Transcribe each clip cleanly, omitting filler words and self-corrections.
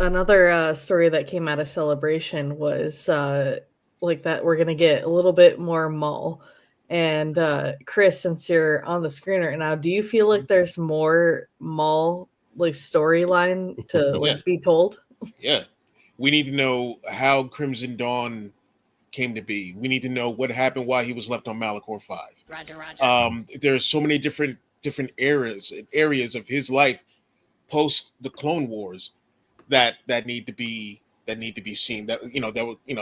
Another story that came out of Celebration was like that we're gonna get a little bit more Maul. And Chris, since you're on the screen right now, do you feel like there's more Maul like storyline to Yeah. like be told? Yeah. We need to know how Crimson Dawn came to be. We need to know what happened while he was left on Malachor V. Roger. There's so many different areas of his life post the Clone Wars that need to be seen, that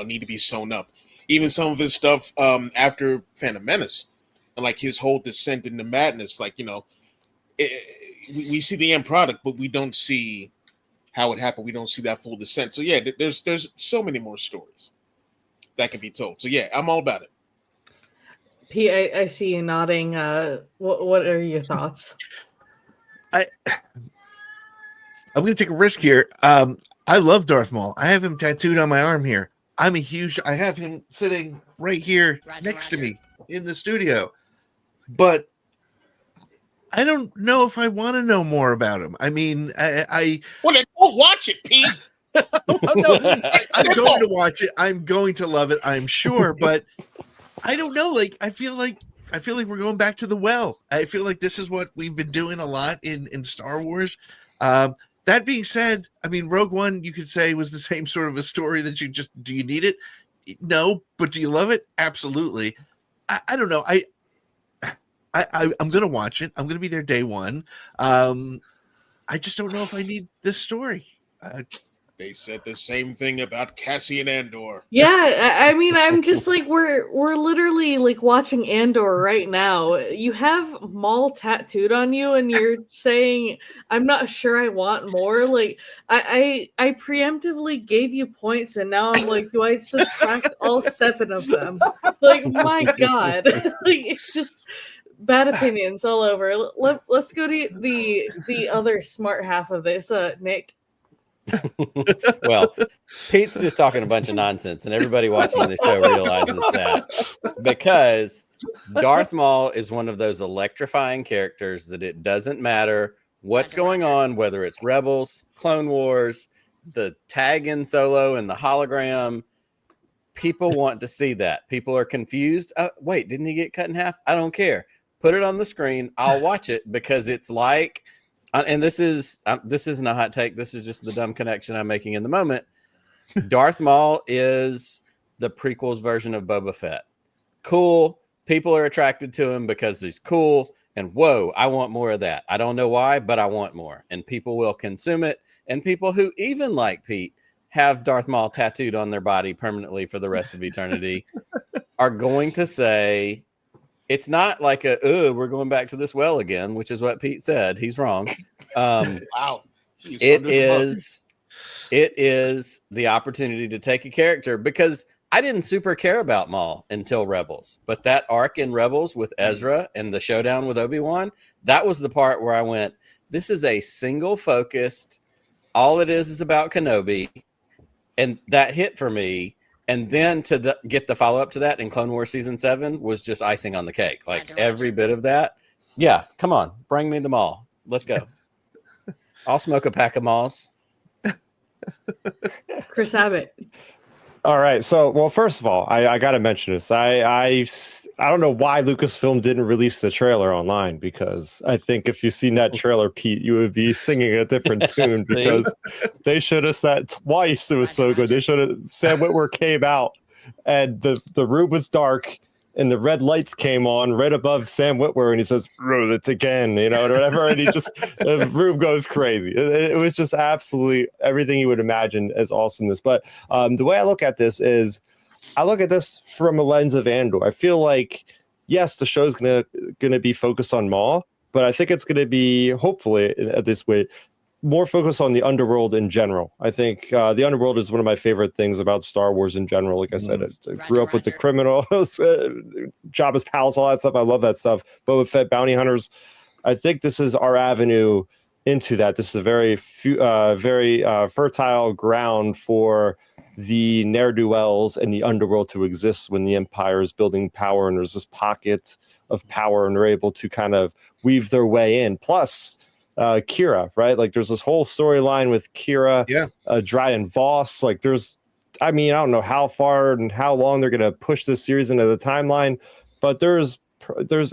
need to be sewn up. Even some of his stuff after Phantom Menace, and like his whole descent into madness. Like we see the end product, but we don't see how it happened. We don't see that full descent. So yeah, there's so many more stories that can be told. So yeah, I'm all about it. Pete, I see you nodding. What are your thoughts? I'm going to take a risk here. I love Darth Maul. I have him tattooed on my arm here. I have him sitting right here next to me in the studio. But I don't know if I want to know more about him. I mean, Well, then don't watch it, Pete. I'm going to watch it. I'm going to love it, I'm sure. But I don't know. Like, I feel like we're going back to the well. I feel like this is what we've been doing a lot in Star Wars. That being said, I mean, Rogue One, you could say, was the same sort of a story that do you need it? No, but do you love it? Absolutely. I don't know. I'm going to watch it. I'm going to be there day one. I just don't know if I need this story. They said the same thing about Cassian Andor. Yeah, I mean, I'm just like we're literally like watching Andor right now. You have Maul tattooed on you, and you're saying, "I'm not sure I want more." Like, I preemptively gave you points, and now I'm like, do I subtract all 7 of them? Like, my God, like it's just bad opinions all over. Let's go to the other smart half of this, Nick. Well, Pete's just talking a bunch of nonsense, and everybody watching the show realizes that, because Darth Maul is one of those electrifying characters that it doesn't matter what's going on, whether it's Rebels, Clone Wars, the tag in Solo, and the hologram. People want to see that. People are confused. Wait, didn't he get cut in half? I don't care. Put it on the screen. I'll watch it, because it's like, and this isn't a hot take. This is just the dumb connection I'm making in the moment. Darth Maul is the prequels version of Boba Fett. Cool. People are attracted to him because he's cool. And whoa, I want more of that. I don't know why, but I want more. And people will consume it. And people who even like Pete have Darth Maul tattooed on their body permanently for the rest of eternity are going to say, it's not like we're going back to this well again, which is what Pete said. He's wrong. Wow. It is the opportunity to take a character, because I didn't super care about Maul until Rebels, but that arc in Rebels with Ezra and the showdown with Obi-Wan, that was the part where I went, this is a single focused, all it is about Kenobi. And that hit for me. And then to get the follow-up to that in Clone Wars Season 7 was just icing on the cake. Like, every bit of that. Yeah, come on. Bring me the Maul. Let's go. I'll smoke a pack of Mauls. Chris Abbott. All right. So, well, first of all, I got to mention this. I don't know why Lucasfilm didn't release the trailer online, because I think if you've seen that trailer, Pete, you would be singing a different tune, because they showed us that twice. It was so good. They showed it. Sam Witwer came out, and the room was dark, and the red lights came on right above Sam Witwer, and he says, "Roll it again," or whatever, and the room goes crazy. It was just absolutely everything you would imagine as awesomeness. But the way I look at this is, I look at this from a lens of Andor. I feel like, yes, the show's gonna be focused on Maul, but I think it's gonna be, hopefully, at this way, more focused on the underworld in general. I think the underworld is one of my favorite things about Star Wars in general. Like I said, I grew up with the criminals, Jabba's palace, all that stuff. I love that stuff. Boba Fett, bounty hunters. I think this is our avenue into that. This is a very fertile ground for the ne'er-do-wells and the underworld to exist when the Empire is building power, and there's this pocket of power, and they're able to kind of weave their way in. Plus, Kira, right? Like there's this whole storyline with Kira, Yeah. Dryden Voss. Like I don't know how far and how long they're going to push this series into the timeline, but there's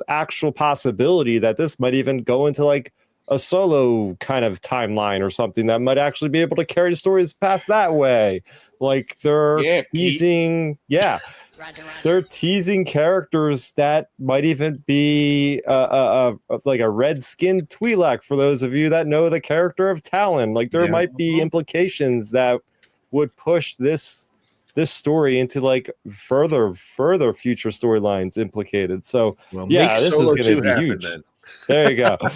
actual possibility that this might even go into like a solo kind of timeline or something that might actually be able to carry the stories past that way. Like they're teasing, they're teasing characters that might even be like a red-skinned Twi'lek for those of you that know the character of Talon. Like there might be implications that would push this story into like further future storylines implicated. So this is going to be huge. Then. There you go. Chris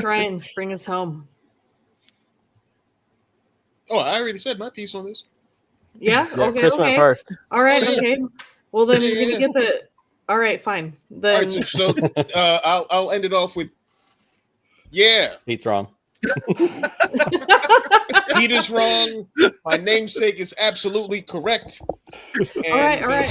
Ryons, bring us home. Oh, I already said my piece on this. Yeah. Okay. Chris went first. All right. Okay. Well, then you're gonna get the. All right. Fine. Then. All right, so I'll end it off with. Yeah. Pete's wrong. Pete is wrong. My namesake is absolutely correct. And all right.